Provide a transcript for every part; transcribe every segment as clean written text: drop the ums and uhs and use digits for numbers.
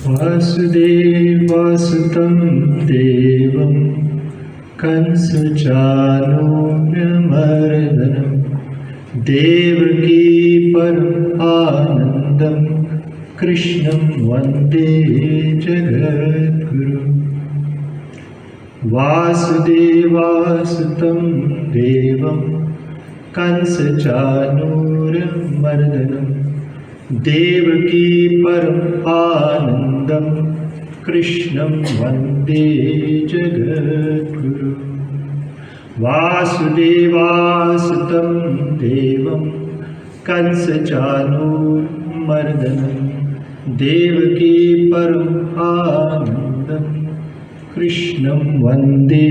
वासुदेवासुतं देवं कंसचानूर्यमर्दनं देवकी परमानन्दं कृष्णं वन्दे जगद्गुरुं वासुदेवासुतं देवं कंसचानूर्यमर्दनं देवकी परमानन्दं कृष्णं वन्दे जगद्गुरुं वासुदेवासुतं देवं कंसचानूरमर्दनं देवकी परमानन्दं कृष्णं वन्दे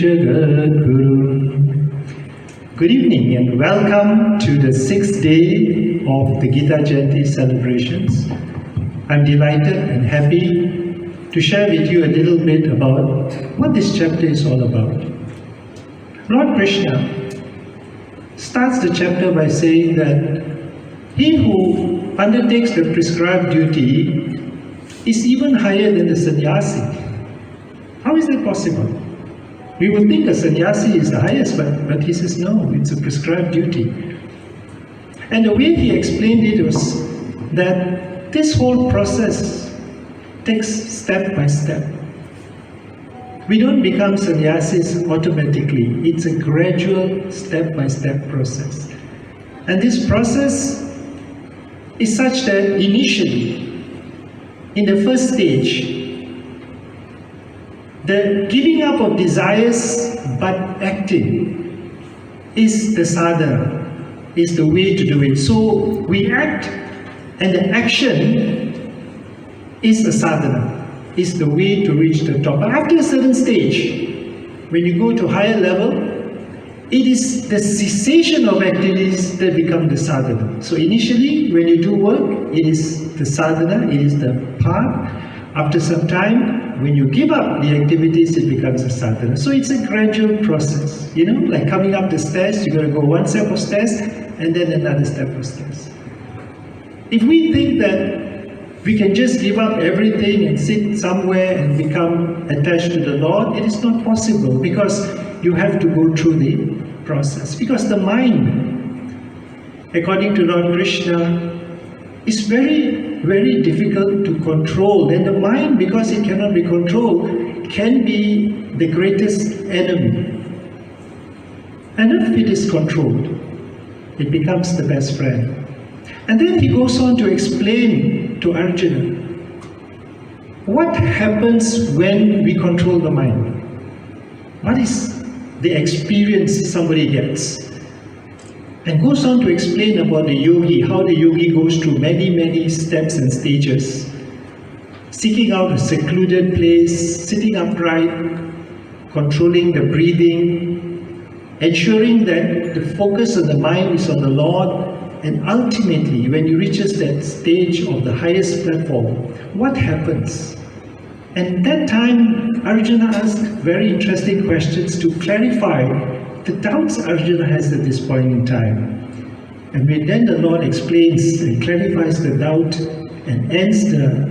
जगद्गुरुं. Good evening and welcome to the 6th day of the Gita Jayanti celebrations. I'm delighted and happy to share with you a little bit about what this chapter is all about. Lord Krishna starts the chapter by saying that he who undertakes the prescribed duty is even higher than the sannyasi. How is that possible? We would think a sannyasi is the highest, but he says no, it's a prescribed duty. And the way he explained it was that this whole process takes step by step. We don't become sannyasis automatically. It's a gradual step-by-step process. And this process is such that initially, in the first stage, the giving up of desires but acting is the sadhana, is the way to do it. So we act, and the action is the sadhana, is the way to reach the top. But after a certain stage, when you go to higher level, it is the cessation of activities that become the sadhana. So initially, when you do work, it is the sadhana, it is the path. After some time, when you give up the activities, it becomes a sadhana. So it's a gradual process, like coming up the stairs, you're going to go one step of stairs and then another step of stairs. If we think that we can just give up everything and sit somewhere and become attached to the Lord, it is not possible because you have to go through the process. Because the mind, according to Lord Krishna, is very, very difficult to control. And the mind, because it cannot be controlled, can be the greatest enemy. And if it is controlled, it becomes the best friend. And then he goes on to explain to Arjuna what happens when we control the mind. What is the experience somebody gets? And goes on to explain about the yogi, how the yogi goes through many, many steps and stages, seeking out a secluded place, sitting upright, controlling the breathing, ensuring that the focus of the mind is on the Lord, and ultimately, when he reaches that stage of the highest platform, what happens? And that time, Arjuna asked very interesting questions to clarify the doubts Arjuna has at this point in time. And then the Lord explains and clarifies the doubt and ends the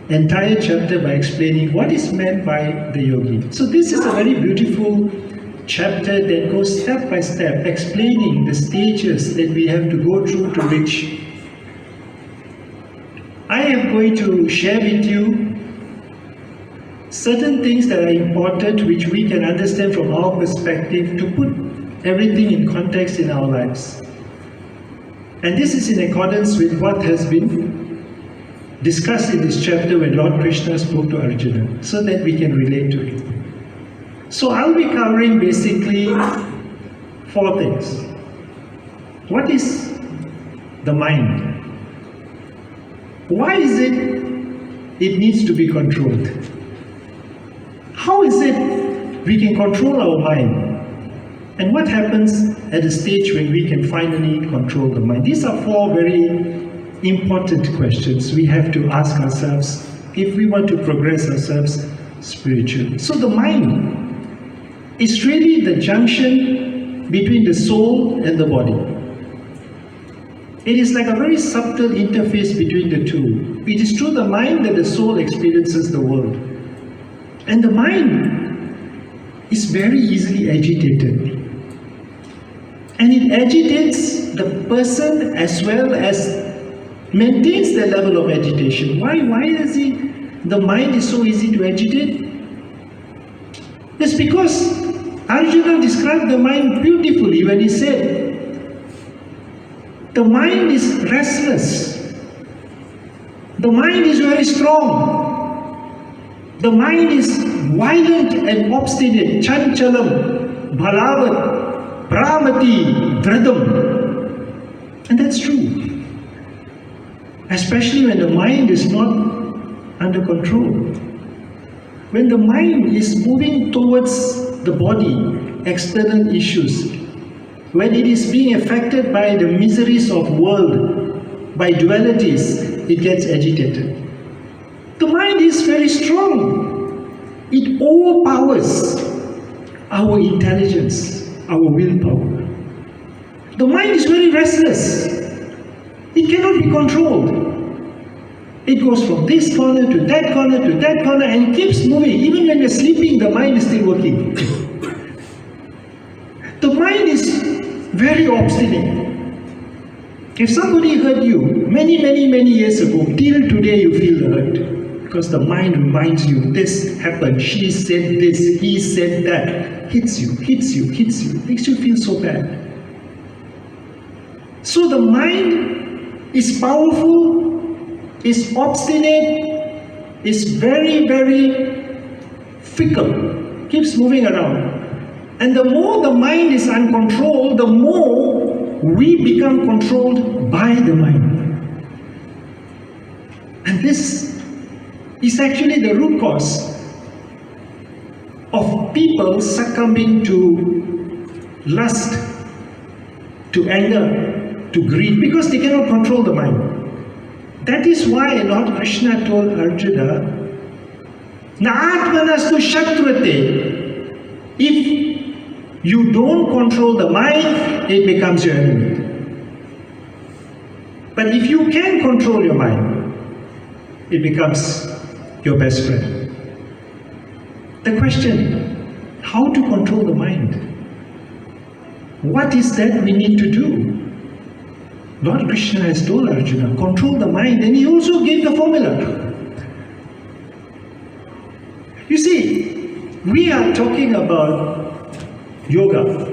entire chapter by explaining what is meant by the yogi. So this is a very beautiful chapter that goes step by step, explaining the stages that we have to go through to reach. I am going to share with you certain things that are important, which we can understand from our perspective to put everything in context in our lives. And this is in accordance with what has been discussed in this chapter when Lord Krishna spoke to Arjuna, so that we can relate to it. So I'll be covering basically 4 things. What is the mind? Why is it needs to be controlled? How is it we can control our mind? And what happens at the stage when we can finally control the mind? These are 4 very important questions we have to ask ourselves if we want to progress ourselves spiritually. So the mind is really the junction between the soul and the body. It is like a very subtle interface between the two. It is through the mind that the soul experiences the world. And the mind is very easily agitated. And it agitates the person as well as maintains the level of agitation. Why is the mind is so easy to agitate? It's because Arjuna described the mind beautifully when he said, the mind is restless. The mind is very strong. The mind is violent and obstinate. Chanchalam, bhalavat, pramati, dhradam. And that's true. Especially when the mind is not under control. When the mind is moving towards the body, external issues, when it is being affected by the miseries of world, by dualities, it gets agitated. The mind is very strong. It overpowers our intelligence, our willpower. The mind is very restless. It cannot be controlled. It goes from this corner to that corner to that corner and keeps moving. Even when you're sleeping, the mind is still working. The mind is very obstinate. If somebody hurt you many years ago, till today you feel the hurt. Because the mind reminds you, this happened, she said this, he said that. Hits you, makes you feel so bad. So the mind is powerful, is obstinate, is very fickle, keeps moving around. And the more the mind is uncontrolled, the more we become controlled by the mind. And this is actually the root cause of people succumbing to lust, to anger, to greed, because they cannot control the mind. That is why Lord Krishna told Arjuna, Nātmanastu shatrate. If you don't control the mind, it becomes your enemy. But if you can control your mind, it becomes your best friend. The question, how to control the mind? What is that we need to do? Lord Krishna has told Arjuna, control the mind, and he also gave the formula. You see, we are talking about Yoga.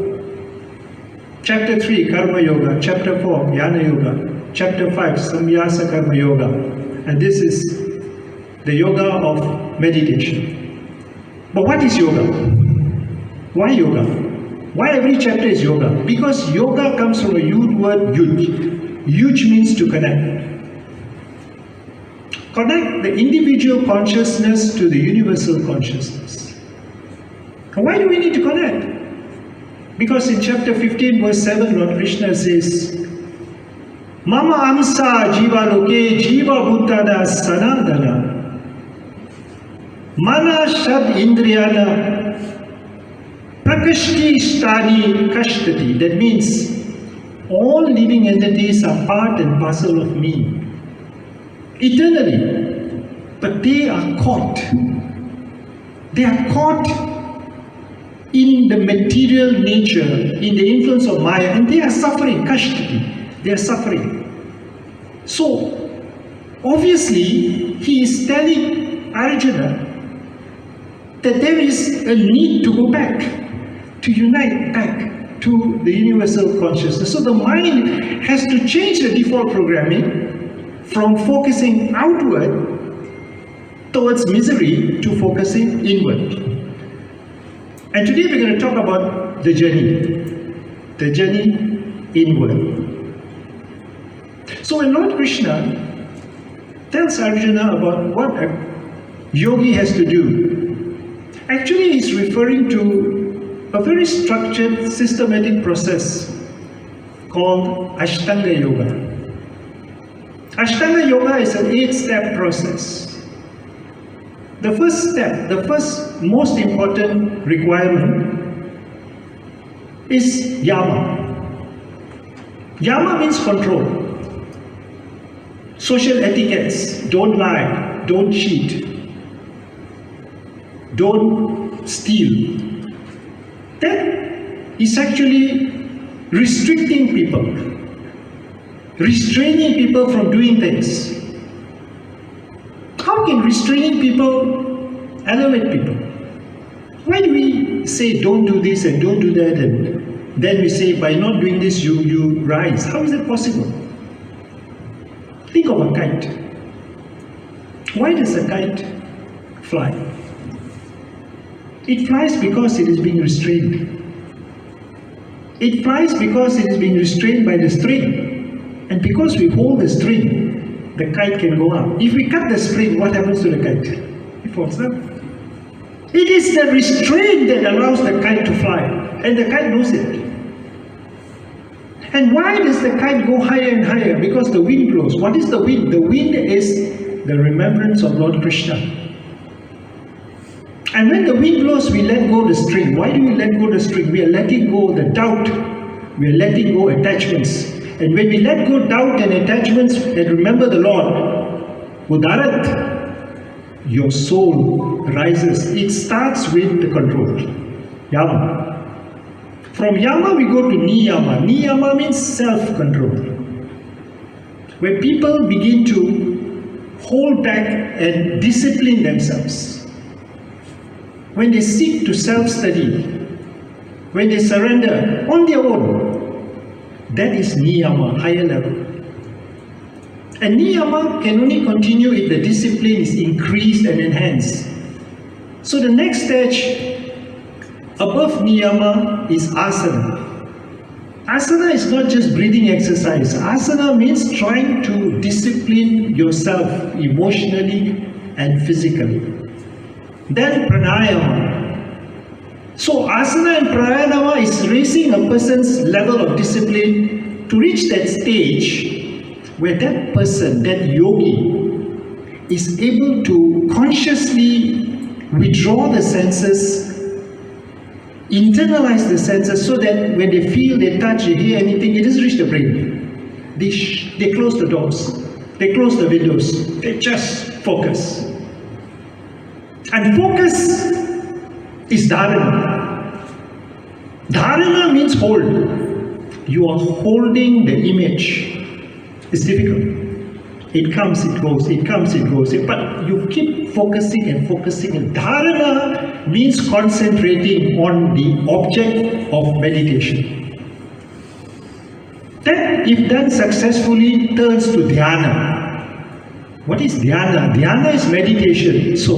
Chapter 3, Karma Yoga. Chapter 4, Jnana Yoga. Chapter 5, Samyasa Karma Yoga. And this is the yoga of meditation. But what is yoga? Why yoga? Why every chapter is yoga? Because yoga comes from a Yud word, Yuj. Yuj means to connect. Connect the individual consciousness to the universal consciousness. And why do we need to connect? Because in chapter 15, verse 7, Lord Krishna says, Mama amsa jiva loke jiva bhutana sanandana mana shad indriyana prakashti stani kashtati. That means all living entities are part and parcel of me eternally, but they are caught. They are caught in the material nature, in the influence of Maya, and they are suffering, kashtati, they are suffering. So, obviously, he is telling Arjuna that there is a need to go back, to unite back to the universal consciousness. So the mind has to change the default programming from focusing outward towards misery to focusing inward. And today we're going to talk about the journey inward. So when Lord Krishna tells Arjuna about what a yogi has to do, actually he's referring to a very structured, systematic process called Ashtanga Yoga. Ashtanga Yoga is an 8-step process. The first step, the first most important requirement is yama. Yama means control. social etiquettes, don't lie, don't cheat, don't steal. That is actually restricting people, restraining people from doing things. How can restraining people elevate people? Why do we say don't do this and don't do that, and then we say by not doing this you rise? How is that possible? Think of a kite. Why does a kite fly? It flies because it is being restrained. It flies because it is being restrained by the string. And because we hold the string, the kite can go up. If we cut the string, what happens to the kite? It falls down. It is the restraint that allows the kite to fly. And the kite knows it. And why does the kite go higher and higher? Because the wind blows. What is the wind? The wind is the remembrance of Lord Krishna. And when the wind blows, we let go the string. Why do we let go the string? We are letting go the doubt. We are letting go attachments. And when we let go doubt and attachments and remember the Lord, Udarat, your soul rises. It starts with the control. Yama. From Yama we go to Niyama. Niyama means self-control. Where people begin to hold back and discipline themselves. When they seek to self-study, when they surrender on their own, that is Niyama, higher level. And Niyama can only continue if the discipline is increased and enhanced. So the next stage above Niyama is Asana. Asana is not just breathing exercise. Asana means trying to discipline yourself emotionally and physically. Then Pranayama. So Asana and Pranayama is raising a person's level of discipline to reach that stage where that person, that yogi, is able to consciously withdraw the senses, internalize the senses so that when they feel, they touch, they hear anything, it doesn't reach the brain. They close the doors, they close the windows, they just focus. And focus is dharana. Dharana means hold. You are holding the image. It's difficult. It comes, it goes, it comes, it goes. But you keep focusing and focusing. And dharana means concentrating on the object of meditation. That, if done successfully, turns to dhyana. What is dhyana? Dhyana is meditation. So,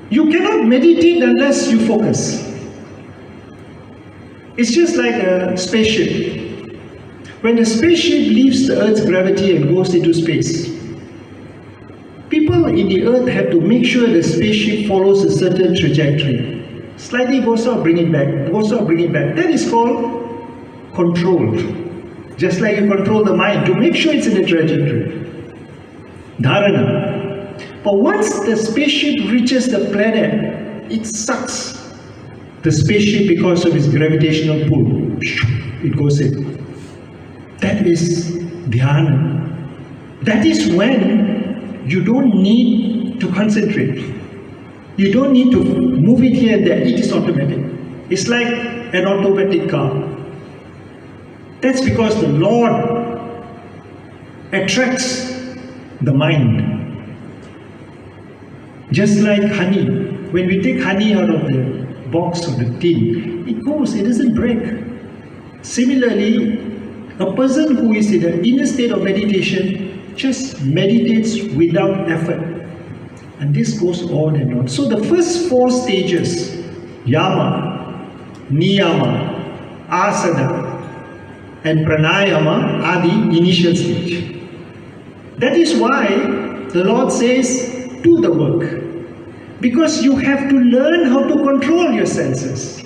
you cannot meditate unless you focus. It's just like a spaceship. When the spaceship leaves the Earth's gravity and goes into space, people in the Earth have to make sure the spaceship follows a certain trajectory. Slightly goes out, bring it back, goes out, bring it back. That is called control. Just like you control the mind to make sure it's in a trajectory. Dharana. But once the spaceship reaches the planet, it sucks the spaceship because of its gravitational pull. It goes in. That is dhyana. That is when you don't need to concentrate. You don't need to move it here and there. It is automatic. It's like an automatic car. That's because the Lord attracts the mind. Just like honey. When we take honey out of the box or the tin, it goes, it doesn't break. Similarly, a person who is in an inner state of meditation just meditates without effort. And this goes on and on. So the first four stages, Yama, Niyama, Asana, and Pranayama are the initial stage. That is why the Lord says, do the work. Because you have to learn how to control your senses.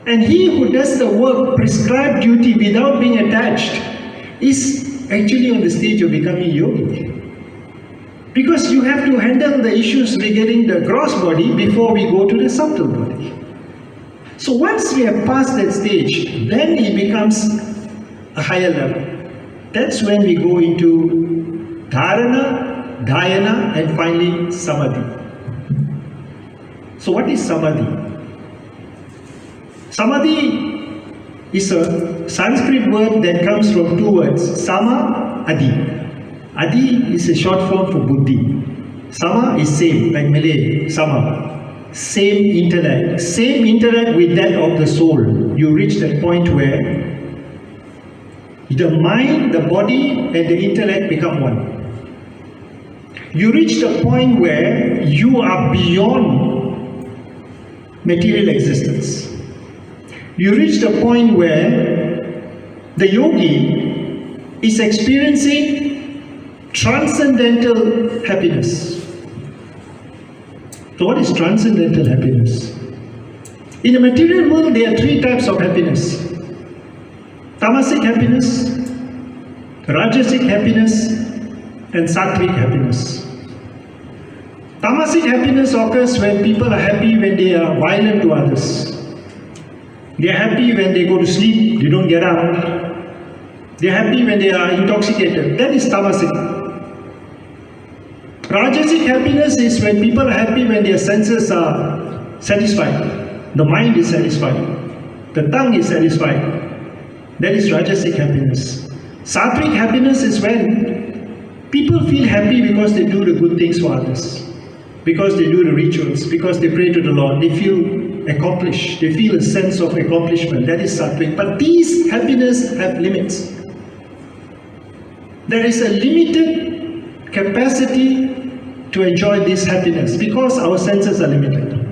And he who does the work, prescribed duty without being attached, is actually on the stage of becoming yogi. Because you have to handle the issues regarding the gross body before we go to the subtle body. So once we have passed that stage, then it becomes a higher level. That's when we go into dharana, dhyana, and finally samadhi. So what is samadhi? Samadhi is a Sanskrit word that comes from two words, sama, adi. Adi is a short form for buddhi. Sama is same, like Malay, sama. Same intellect with that of the soul. You reach that point where the mind, the body, and the intellect become one. You reach the point where you are beyond material existence. You reach the point where the yogi is experiencing transcendental happiness. So what is transcendental happiness? In the material world, there are three types of happiness. Tamasic happiness, Rajasic happiness, and Sattvic happiness. Tamasic happiness occurs when people are happy when they are violent to others. They are happy when they go to sleep, they don't get up. They are happy when they are intoxicated. That is tamasic. Rajasic happiness is when people are happy when their senses are satisfied. The mind is satisfied. The tongue is satisfied. That is Rajasic happiness. Sattvic happiness is when people feel happy because they do the good things for others. Because they do the rituals. Because they pray to the Lord. They feel accomplished. They feel a sense of accomplishment. That is Sattvic. But these happiness have limits. There is a limited capacity to enjoy this happiness because our senses are limited.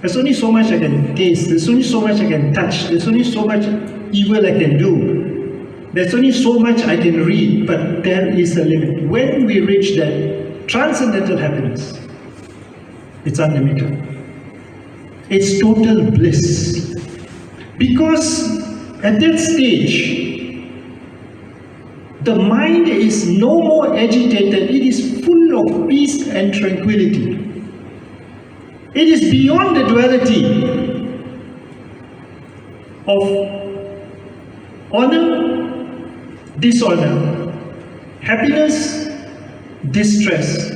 There's only so much I can taste, there's only so much I can touch, there's only so much evil I can do, there's only so much I can read, but there is a limit. When we reach that transcendental happiness, it's unlimited. It's total bliss. Because at that stage, the mind is no more agitated, it is full of peace and tranquility. It is beyond the duality of honor, dishonor, happiness, distress,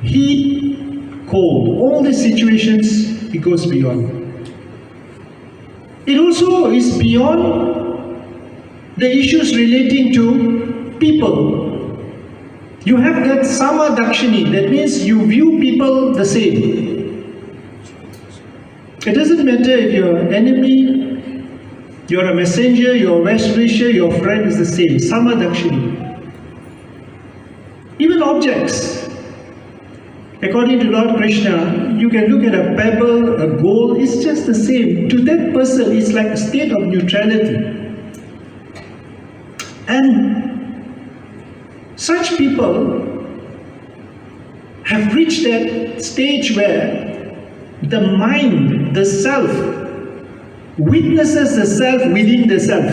heat, cold. All the situations, it goes beyond. It also is beyond the issues relating to people. You have that sama dakshini, that means you view people the same. It doesn't matter if you're an enemy, you're a messenger, you're a well-wisher, your friend is the same. Sama dakshini. Even objects. According to Lord Krishna, you can look at a pebble, a gold, it's just the same. To that person, it's like a state of neutrality. And such people have reached that stage where the mind, the self, witnesses the self within the self.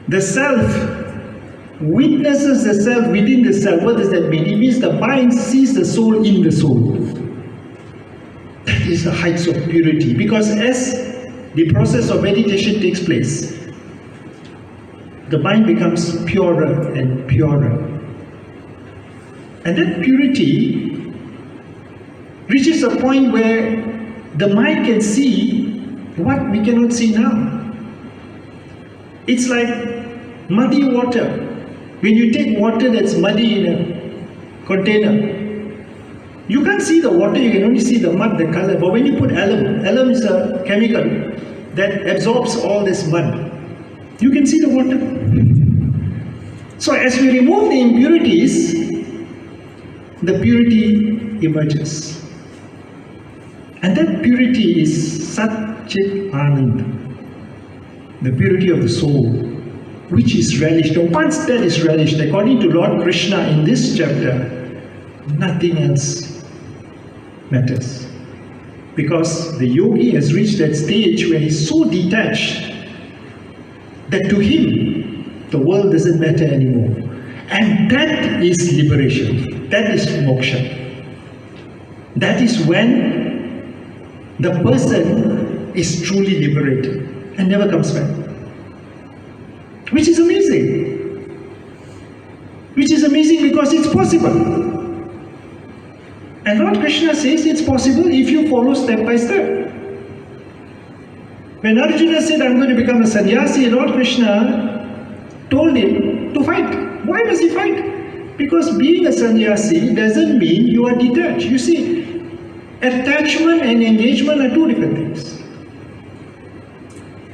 The self witnesses the self within the self. What does that mean? It means the mind sees the soul in the soul. That is the heights of purity. Because as the process of meditation takes place, the mind becomes purer and purer. And that purity reaches a point where the mind can see what we cannot see now. It's like muddy water. When you take water that's muddy in a container, you can't see the water, you can only see the mud, the color. But when you put alum is a chemical that absorbs all this mud. You can see the water. So as we remove the impurities, the purity emerges. And that purity is Sat Chit Anand, the purity of the soul, which is relished. And once that is relished, according to Lord Krishna in this chapter, nothing else matters. Because the yogi has reached that stage where he's so detached that to him, the world doesn't matter anymore. And that is liberation. That is moksha. That is when the person is truly liberated and never comes back. which is amazing. Which is amazing because it's possible. And Lord Krishna says it's possible if you follow step by step. When Arjuna said, I'm going to become a sannyasi, Lord Krishna told him to fight. Why must he fight? Because being a sannyasi doesn't mean you are detached. You see, attachment and engagement are two different things.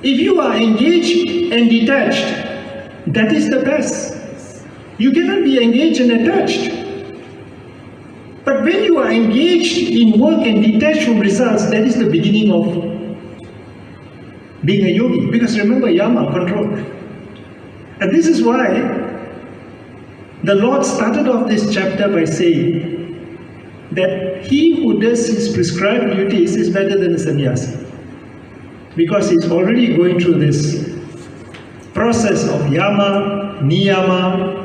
If you are engaged and detached, that is the best. You cannot be engaged and attached. But when you are engaged in work and detached from results, that is the beginning of being a yogi. Because remember, yama, control. And this is why the Lord started off this chapter by saying that he who does his prescribed duties is better than a sannyasi. Because he's already going through this process of yama, niyama,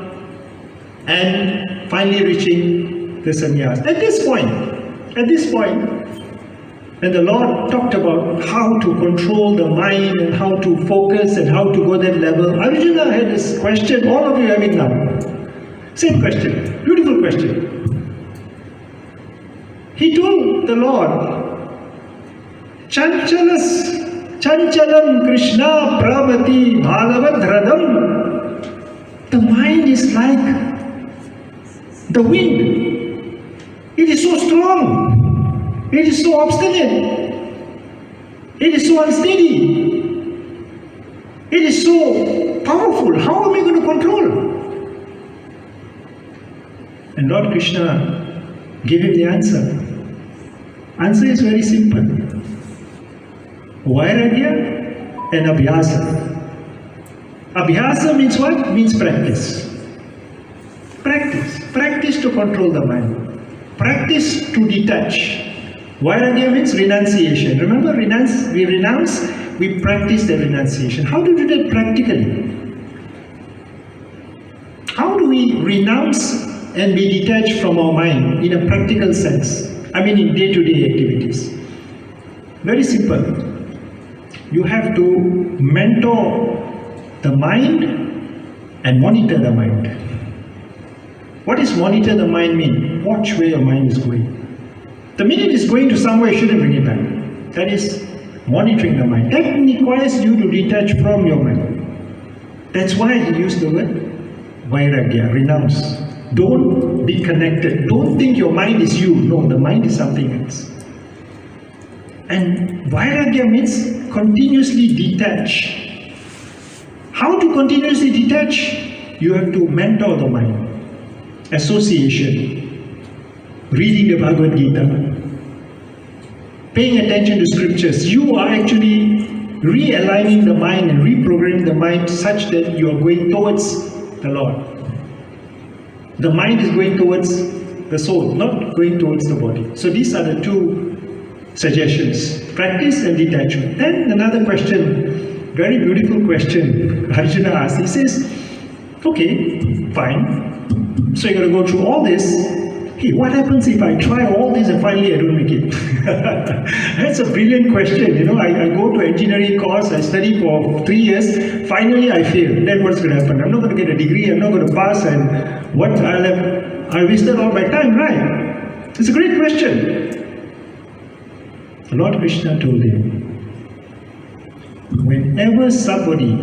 and finally reaching the sannyas. At this point, when the Lord talked about how to control the mind and how to focus and how to go that level, Arjuna had this question, all of you have it now. Same question, beautiful question. He told the Lord, Chanchalam Krishna Pravati Bhalavadhradam. The mind is like the wind. It is so strong. It is so obstinate. It is so unsteady. It is so powerful. How am I going to control? And Lord Krishna gave him the answer. Answer is very simple. Vairagya and Abhyasa. Abhyasa means what? Means practice. Practice to control the mind. Practice to detach. Vairagya means renunciation. Remember, we renounce, we practice the renunciation. How do we do that practically? How do we renounce and be detached from our mind in a practical sense? I mean in day-to-day activities. Very simple. You have to mentor the mind and monitor the mind. What does monitor the mind mean? Watch where your mind is going. The minute it's going to somewhere, you shouldn't bring it back. That is monitoring the mind. That requires you to detach from your mind. That's why he used the word vairagya, renounce. Don't be connected. Don't think your mind is you. No, the mind is something else. And vairagya means continuously detach. How to continuously detach? You have to mentor the mind. Association, reading the Bhagavad Gita, paying attention to scriptures. You are actually realigning the mind and reprogramming the mind such that you are going towards the Lord. The mind is going towards the soul, not going towards the body. So these are the two suggestions, practice and detachment. Then another question, very beautiful question Arjuna asked. He says, okay, fine. So you're going to go through all this. Hey, what happens if I try all this and finally I don't make it? That's a brilliant question. You know, I go to engineering course, I study for 3 years, finally I fail. Then what's going to happen? I'm not going to get a degree, I'm not going to pass, and what I wasted all my time, right? It's a great question. Lord Krishna told him, whenever somebody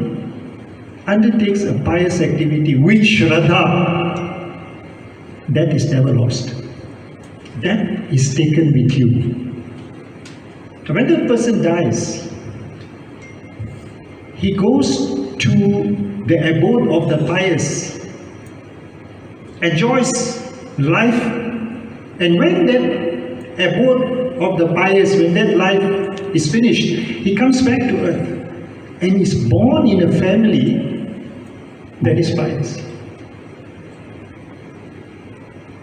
undertakes a pious activity with Shraddha, that is never lost. That is taken with you. So when the person dies, he goes to the abode of the pious, enjoys life, and when that abode of the pious, when that life is finished, he comes back to earth and is born in a family that is pious.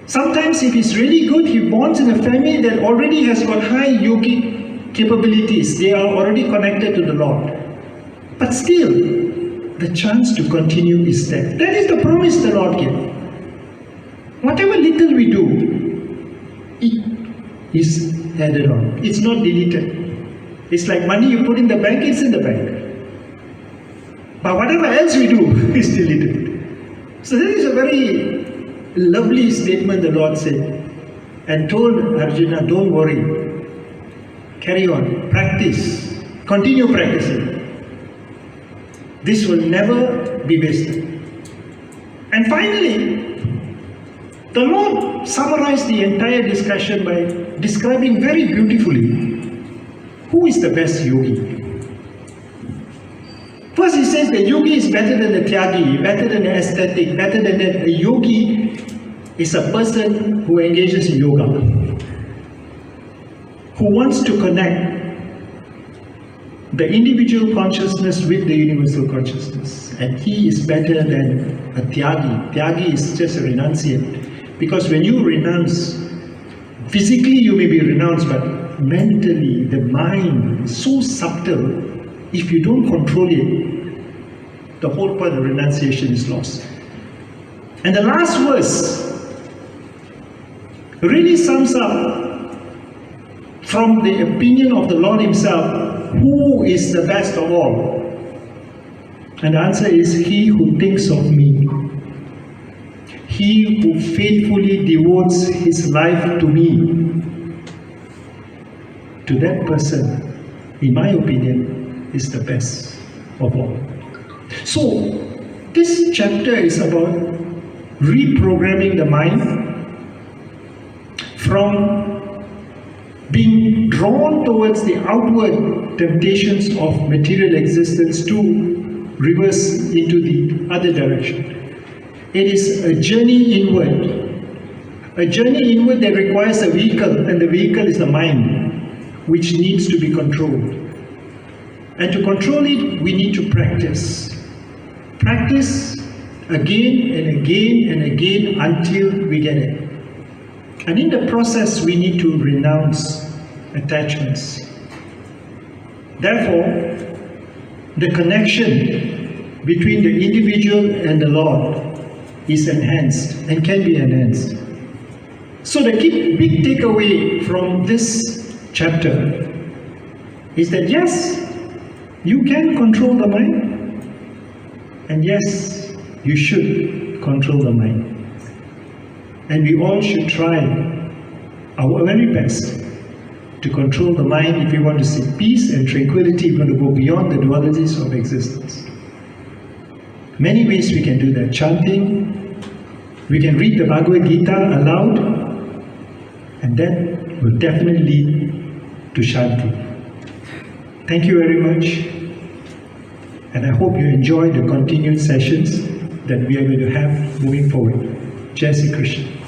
Sometimes if he's really good, he borns in a family that already has got high yogic capabilities. They are already connected to the Lord. But still, the chance to continue is there. That is the promise the Lord gave. Whatever little we do, it is added on. It's not deleted. It's like money you put in the bank, it's in the bank. But whatever else we do is deleted. So this is a very lovely statement the Lord said, and told Arjuna, don't worry, carry on, practice, continue practicing. This will never be wasted. And finally, the Lord summarized the entire discussion by describing very beautifully who is the best yogi. First he says the yogi is better than the tyagi, better than the aesthetic, better than that. A yogi is a person who engages in yoga, who wants to connect the individual consciousness with the universal consciousness. And he is better than a tyagi. Tyagi is just a renunciate. Because when you renounce, physically you may be renounced, but mentally, the mind is so subtle, if you don't control it, the whole point of renunciation is lost. And the last verse really sums up, from the opinion of the Lord himself, who is the best of all? And the answer is, he who thinks of me. He who faithfully devotes his life to me. To that person, in my opinion, is the best of all. So, this chapter is about reprogramming the mind from being drawn towards the outward temptations of material existence to reverse into the other direction. It is a journey inward. A journey inward that requires a vehicle, and the vehicle is the mind, which needs to be controlled. And to control it, we need to practice. Practice again and again and again until we get it. And in the process, we need to renounce attachments. Therefore, the connection between the individual and the Lord is enhanced and can be enhanced. So the big takeaway from this chapter is that yes, you can control the mind, and yes, you should control the mind. And we all should try our very best to control the mind if we want to seek peace and tranquility, if we want to go beyond the dualities of existence. Many ways we can do that. Chanting, we can read the Bhagavad Gita aloud, and that will definitely lead to Shanti. Thank you very much, and I hope you enjoy the continued sessions that we are going to have moving forward. Jai Sri Krishna.